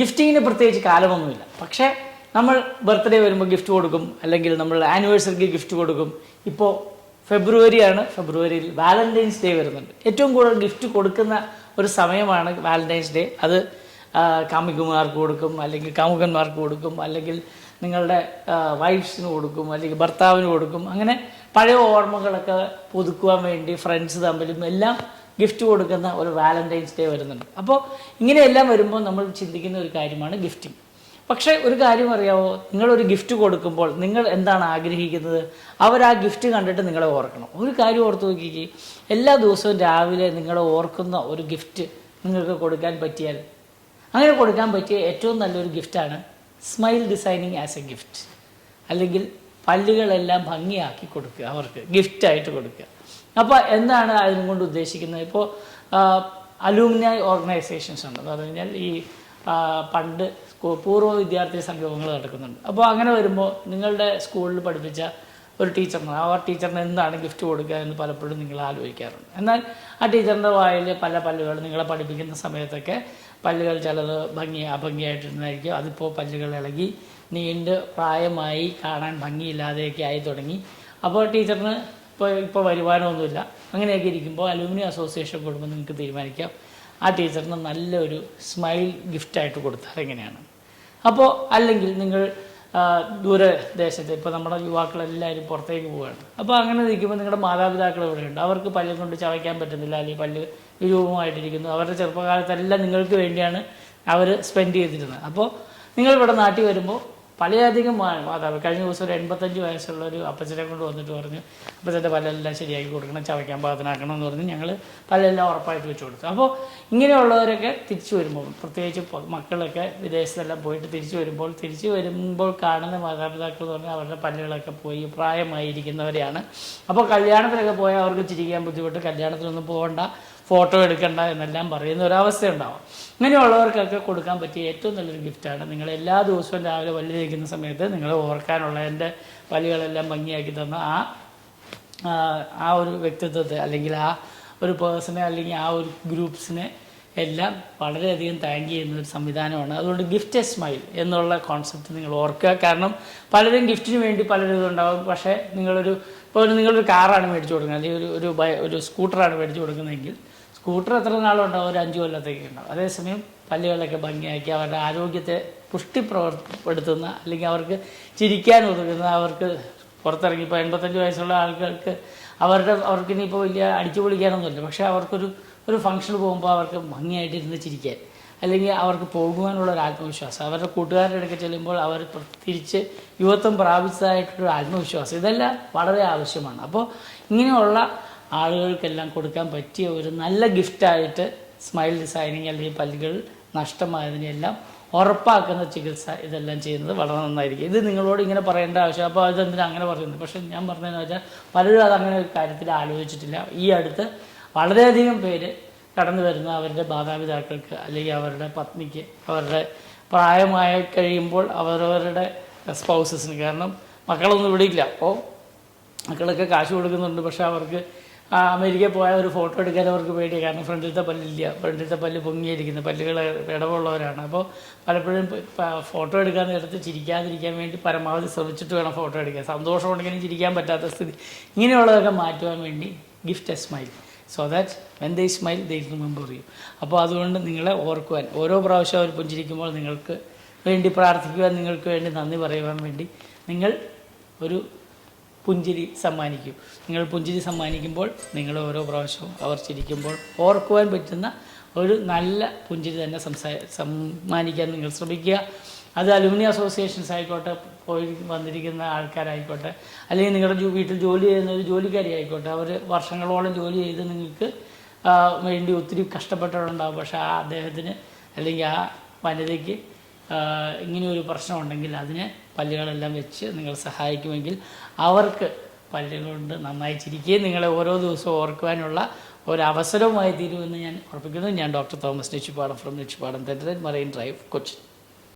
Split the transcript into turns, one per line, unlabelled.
ഗിഫ്റ്റിങ്ങിന് പ്രത്യേകിച്ച് കാലമൊന്നുമില്ല. പക്ഷേ നമ്മൾ ബർത്ത്ഡേ വരുമ്പോൾ ഗിഫ്റ്റ് കൊടുക്കും, അല്ലെങ്കിൽ നമ്മൾ ആനിവേഴ്സറിക്ക് ഗിഫ്റ്റ് കൊടുക്കും. ഇപ്പോൾ ഫെബ്രുവരിയിൽ വാലന്റൈൻസ് ഡേ വരുന്നുണ്ട്. ഏറ്റവും കൂടുതൽ ഗിഫ്റ്റ് കൊടുക്കുന്ന ഒരു സമയമാണ് വാലന്റൈൻസ് ഡേ. അത് കാമുകിമാർക്ക് കൊടുക്കും, അല്ലെങ്കിൽ കാമുകന്മാർക്ക് കൊടുക്കും, അല്ലെങ്കിൽ നിങ്ങളുടെ വൈഫ്സിന് കൊടുക്കും, അല്ലെങ്കിൽ ഭർത്താവിന് കൊടുക്കും. അങ്ങനെ പഴയ ഓർമ്മകളൊക്കെ പുതുക്കുവാൻ വേണ്ടി ഫ്രണ്ട്സ് തമ്മിലും എല്ലാം ഗിഫ്റ്റ് കൊടുക്കുന്ന ഒരു വാലന്റൈൻസ് ഡേ വരുന്നുണ്ട്. അപ്പോൾ ഇങ്ങനെയെല്ലാം വരുമ്പോൾ നമ്മൾ ചിന്തിക്കുന്ന ഒരു കാര്യമാണ് ഗിഫ്റ്റിംഗ്. പക്ഷേ ഒരു കാര്യം അറിയാമോ, നിങ്ങളൊരു ഗിഫ്റ്റ് കൊടുക്കുമ്പോൾ നിങ്ങൾ എന്താണ് ആഗ്രഹിക്കുന്നത്? അവർ ആ ഗിഫ്റ്റ് കണ്ടിട്ട് നിങ്ങളെ ഓർക്കണം. ഒരു കാര്യം ഓർത്ത് നോക്കിക്കേ, എല്ലാ ദിവസവും രാവിലെ നിങ്ങളെ ഓർക്കുന്ന ഒരു ഗിഫ്റ്റ് നിങ്ങൾക്ക് കൊടുക്കാൻ പറ്റിയാൽ, അങ്ങനെ കൊടുക്കാൻ പറ്റിയ ഏറ്റവും നല്ലൊരു ഗിഫ്റ്റാണ് smile designing as a gift. അല്ലെങ്കിൽ പല്ലുകളെല്ലാം ഭംഗിയാക്കി കൊടുക്കുക, അവർക്ക് ഗിഫ്റ്റായിട്ട് കൊടുക്കുക. അപ്പോൾ എന്താണ് അതിനുകൊണ്ട് ഉദ്ദേശിക്കുന്നത്? ഇപ്പോൾ അലൂമിനി ഓർഗനൈസേഷൻസ് ഉണ്ട്. എന്ന് പറഞ്ഞു കഴിഞ്ഞാൽ ഈ പണ്ട് പൂർവ്വ വിദ്യാർത്ഥി സംഗമങ്ങൾ നടക്കുന്നുണ്ട്. അപ്പോൾ അങ്ങനെ വരുമ്പോൾ നിങ്ങളുടെ സ്കൂളിൽ പഠിപ്പിച്ച ഒരു ടീച്ചറിന്, ആ ടീച്ചറിന് എന്താണ് ഗിഫ്റ്റ് കൊടുക്കുക എന്ന് പലപ്പോഴും നിങ്ങൾ ആലോചിക്കാറുണ്ട്. എന്നാൽ ആ ടീച്ചറിൻ്റെ വായിൽ പല പല്ലുകൾ നിങ്ങളെ പഠിപ്പിക്കുന്ന സമയത്തൊക്കെ പല്ലുകൾ ചിലത് അഭംഗിയായിട്ടിരുന്നായിരിക്കും. അതിപ്പോൾ പല്ലുകൾ ഇളകി നീണ്ട് പ്രായമായി കാണാൻ ഭംഗിയില്ലാതെയൊക്കെ ആയി തുടങ്ങി. അപ്പോൾ ടീച്ചറിന് ഇപ്പോൾ വരുമാനമൊന്നുമില്ല. അങ്ങനെയൊക്കെ ഇരിക്കുമ്പോൾ അലൂമിനി അസോസിയേഷൻ കൊടുക്കുമ്പോൾ നിങ്ങൾക്ക് തീരുമാനിക്കാം ആ ടീച്ചറിന് നല്ലൊരു സ്മൈൽ ഗിഫ്റ്റായിട്ട് കൊടുത്താൽ എങ്ങനെയാണ്. അപ്പോൾ അല്ലെങ്കിൽ നിങ്ങൾ ദൂരദേശത്ത്, ഇപ്പോൾ നമ്മുടെ യുവാക്കളെല്ലാവരും പുറത്തേക്ക് പോവുകയാണ്. അപ്പോൾ അങ്ങനെ നിൽക്കുമ്പോൾ നിങ്ങളുടെ മാതാപിതാക്കൾ ഇവിടെയുണ്ട്, അവർക്ക് പല്ലും കൊണ്ട് ചവയ്ക്കാൻ പറ്റുന്നില്ല, അല്ലെങ്കിൽ പല്ല് വിരൂപമായിട്ടിരിക്കുന്നു. അവരുടെ ചെറുപ്പകാലത്തെല്ലാം നിങ്ങൾക്ക് വേണ്ടിയാണ് അവർ സ്പെൻഡ് ചെയ്തിരുന്നത്. അപ്പോൾ നിങ്ങളിവിടെ നാട്ടിൽ വരുമ്പോൾ പലയധികം മാതാപിതാക്കൾ, കഴിഞ്ഞ ദിവസം ഒരു 85 വയസ്സുള്ള ഒരു അപ്പച്ചനെ കൊണ്ട് വന്നിട്ട് പറഞ്ഞു, അപ്പച്ചൻ്റെ പല്ലെല്ലാം ശരിയാക്കി കൊടുക്കണം, ചവയ്ക്കാൻ പാകത്തിനാക്കണം എന്ന് പറഞ്ഞ് ഞങ്ങൾ പല്ലെല്ലാം ഉറപ്പായിട്ട് വെച്ച് കൊടുത്തു. അപ്പോൾ ഇങ്ങനെയുള്ളവരൊക്കെ തിരിച്ചു വരുമ്പോൾ, പ്രത്യേകിച്ച് മക്കളൊക്കെ വിദേശത്തെല്ലാം പോയിട്ട് തിരിച്ചു വരുമ്പോൾ കാണുന്ന മാതാപിതാക്കൾ എന്ന് പറഞ്ഞാൽ അവരുടെ പല്ലുകളൊക്കെ പോയി പ്രായമായിരിക്കുന്നവരെയാണ്. അപ്പോൾ കല്യാണത്തിലൊക്കെ പോയാൽ അവർക്ക് ചിരിക്കാൻ ബുദ്ധിമുട്ട്, കല്യാണത്തിനൊന്നും പോകണ്ട, ഫോട്ടോ എടുക്കണ്ട എന്നെല്ലാം പറയുന്ന ഒരവസ്ഥ ഉണ്ടാവും. ഇങ്ങനെയുള്ളവർക്കൊക്കെ കൊടുക്കാൻ പറ്റിയ ഏറ്റവും നല്ലൊരു ഗിഫ്റ്റാണ് നിങ്ങൾ എല്ലാ ദിവസവും രാവിലെ പല്ല് തേക്കുന്ന സമയത്ത് നിങ്ങളെ ഓർക്കാനുള്ള, എൻ്റെ പല്ലുകളെല്ലാം ഭംഗിയാക്കി തന്ന ആ ഒരു വ്യക്തിത്വത്തെ, അല്ലെങ്കിൽ ആ ഒരു പേഴ്സണെ, അല്ലെങ്കിൽ ആ ഒരു ഗ്രൂപ്പ്സിനെ എല്ലാം വളരെയധികം താങ്ക് ചെയ്യുന്ന ഒരു സംവിധാനമാണ്. അതുകൊണ്ട് ഗിഫ്റ്റ് എ സ്മൈൽ എന്നുള്ള കോൺസെപ്റ്റ് നിങ്ങൾ ഓർക്കുക. കാരണം പലരും ഗിഫ്റ്റിന് വേണ്ടി പലരും ഇതുണ്ടാകും. പക്ഷേ നിങ്ങളൊരു കാറാണ് മേടിച്ചു കൊടുക്കുന്നത്, അല്ലെങ്കിൽ ഒരു സ്കൂട്ടറാണ് മേടിച്ചു കൊടുക്കുന്നതെങ്കിൽ സ്കൂട്ടർ എത്ര നാളുണ്ടാവും? ഒരു 5 കൊല്ലത്തേക്ക് ഉണ്ടാവും. അതേസമയം പല്ലുകളൊക്കെ ഭംഗിയാക്കി അവരുടെ ആരോഗ്യത്തെ പുഷ്ടിപ്പെടുത്തുന്ന, അല്ലെങ്കിൽ അവർക്ക് ചിരിക്കാൻ ഒതുക്കുന്ന, അവർക്ക് പുറത്തിറങ്ങി ഇപ്പോൾ 85 വയസ്സുള്ള ആൾക്കാർക്ക് അവർക്ക് ഇനിയിപ്പോൾ വലിയ അടിച്ചു പൊളിക്കാനൊന്നുമില്ല. പക്ഷേ അവർക്കൊരു ഫംഗ്ഷന് പോകുമ്പോൾ അവർക്ക് ഭംഗിയായിട്ടിരുന്ന് ചിരിക്കാൻ, അല്ലെങ്കിൽ അവർക്ക് പോകുവാനുള്ള ഒരു ആത്മവിശ്വാസം, അവരുടെ കൂട്ടുകാരുടെ അടുക്കെ ചെല്ലുമ്പോൾ അവർ തിരിച്ച് യുവത്വം പ്രാപിച്ചതായിട്ടൊരു ആത്മവിശ്വാസം, ഇതെല്ലാം വളരെ ആവശ്യമാണ്. അപ്പോൾ ഇങ്ങനെയുള്ള ആളുകൾക്കെല്ലാം കൊടുക്കാൻ പറ്റിയ ഒരു നല്ല ഗിഫ്റ്റായിട്ട് സ്മൈൽ ഡിസൈനിങ്, അല്ലെങ്കിൽ പല്ലുകൾ നഷ്ടമായതിനെല്ലാം ഉറപ്പാക്കുന്ന ചികിത്സ, ഇതെല്ലാം ചെയ്യുന്നത് വളരെ നന്നായിരിക്കും. ഇത് നിങ്ങളോട് ഇങ്ങനെ പറയേണ്ട ആവശ്യം, അപ്പോൾ അതെന്തിനാണ് അങ്ങനെ പറയുന്നത്? പക്ഷേ ഞാൻ പറഞ്ഞതെന്ന് വെച്ചാൽ പലരും അതങ്ങനെ ഒരു കാര്യത്തിൽ ആലോചിച്ചിട്ടില്ല. ഈ അടുത്ത് വളരെയധികം പേര് കടന്നു വരുന്ന അവരുടെ മാതാപിതാക്കൾക്ക്, അല്ലെങ്കിൽ അവരുടെ പത്നിക്ക്, അവരുടെ പ്രായമായി കഴിയുമ്പോൾ അവരവരുടെ സ്പൗസസിന്, കാരണം മക്കളൊന്നും ഇവിടെ ഇല്ല, അപ്പോൾ മക്കളൊക്കെ കാശ് കൊടുക്കുന്നുണ്ട്, പക്ഷേ അവർക്ക് അമേരിക്കയിൽ പോയാൽ ഒരു ഫോട്ടോ എടുക്കാൻ അവർക്ക് പേടിയാണ്. കാരണം ഫ്രണ്ടിലത്തെ പല്ലില്ല, ഫ്രണ്ടിലത്തെ പല്ല് പൊങ്ങിയിരിക്കുന്നു, പല്ലുകൾ ഇടവുള്ളവരാണ്. അപ്പോൾ പലപ്പോഴും ഫോട്ടോ എടുക്കാൻ നേരത്ത് ചിരിക്കാതിരിക്കാൻ വേണ്ടി പരമാവധി ശ്രമിച്ചിട്ട് വേണം ഫോട്ടോ എടുക്കാൻ. സന്തോഷമുണ്ടെങ്കിലും ചിരിക്കാൻ പറ്റാത്ത സ്ഥിതി, ഇങ്ങനെയുള്ളതൊക്കെ മാറ്റുവാൻ വേണ്ടി gift A smile, so that when they smile they remember you. അപ്പോൾ അതുകൊണ്ട് നിങ്ങളെ ഓർക്കുവാൻ, ഓരോ പ്രാവശ്യം അവർ പുഞ്ചിരിക്കുമ്പോൾ നിങ്ങൾക്ക് വേണ്ടി പ്രാർത്ഥിക്കുവാൻ, നിങ്ങൾക്ക് വേണ്ടി നന്ദി പറയുവാൻ വേണ്ടി നിങ്ങൾ ഒരു പുഞ്ചിരി സമ്മാനിക്കും. നിങ്ങൾ പുഞ്ചിരി സമ്മാനിക്കുമ്പോൾ നിങ്ങൾ ഓരോ പ്രാവശ്യവും അവർ ചിരിക്കുമ്പോൾ ഓർക്കുവാൻ പറ്റുന്ന ഒരു നല്ല പുഞ്ചിരി തന്നെ സമ്മാനിക്കാൻ നിങ്ങൾ ശ്രമിക്കുക. അത് അലുമിനി അസോസിയേഷൻസ് ആയിക്കോട്ടെ, പോയി വന്നിരിക്കുന്ന ആൾക്കാരായിക്കോട്ടെ, അല്ലെങ്കിൽ നിങ്ങളുടെ വീട്ടിൽ ജോലി ചെയ്യുന്ന ഒരു ജോലിക്കാരി ആയിക്കോട്ടെ, അവർ വർഷങ്ങളോളം ജോലി ചെയ്ത് നിങ്ങൾക്ക് വേണ്ടി ഒത്തിരി കഷ്ടപ്പെട്ടിട്ടുണ്ടാകും. പക്ഷേ ആ അദ്ദേഹത്തിന്, അല്ലെങ്കിൽ ആ വനിതയ്ക്ക് ഇങ്ങനെയൊരു പ്രശ്നമുണ്ടെങ്കിൽ അതിനെ പല്ലുകളെല്ലാം വെച്ച് നിങ്ങൾ സഹായിക്കുമെങ്കിൽ അവർക്ക് പല്ലുകൊണ്ട് നന്നായി ചിരിക്കുകയും നിങ്ങളെ ഓരോ ദിവസവും ഓർക്കുവാനുള്ള ഒരവസരവുമായി തീരുമെന്ന് ഞാൻ ഉറപ്പിക്കുന്നു. ഞാൻ ഡോക്ടർ തോമസ് നെച്ചിപ്പാടം ഫ്രം നെച്ചിപ്പാടം തെറ്റൻ മറൈൻ ഡ്രൈവ്, കൊച്ചി.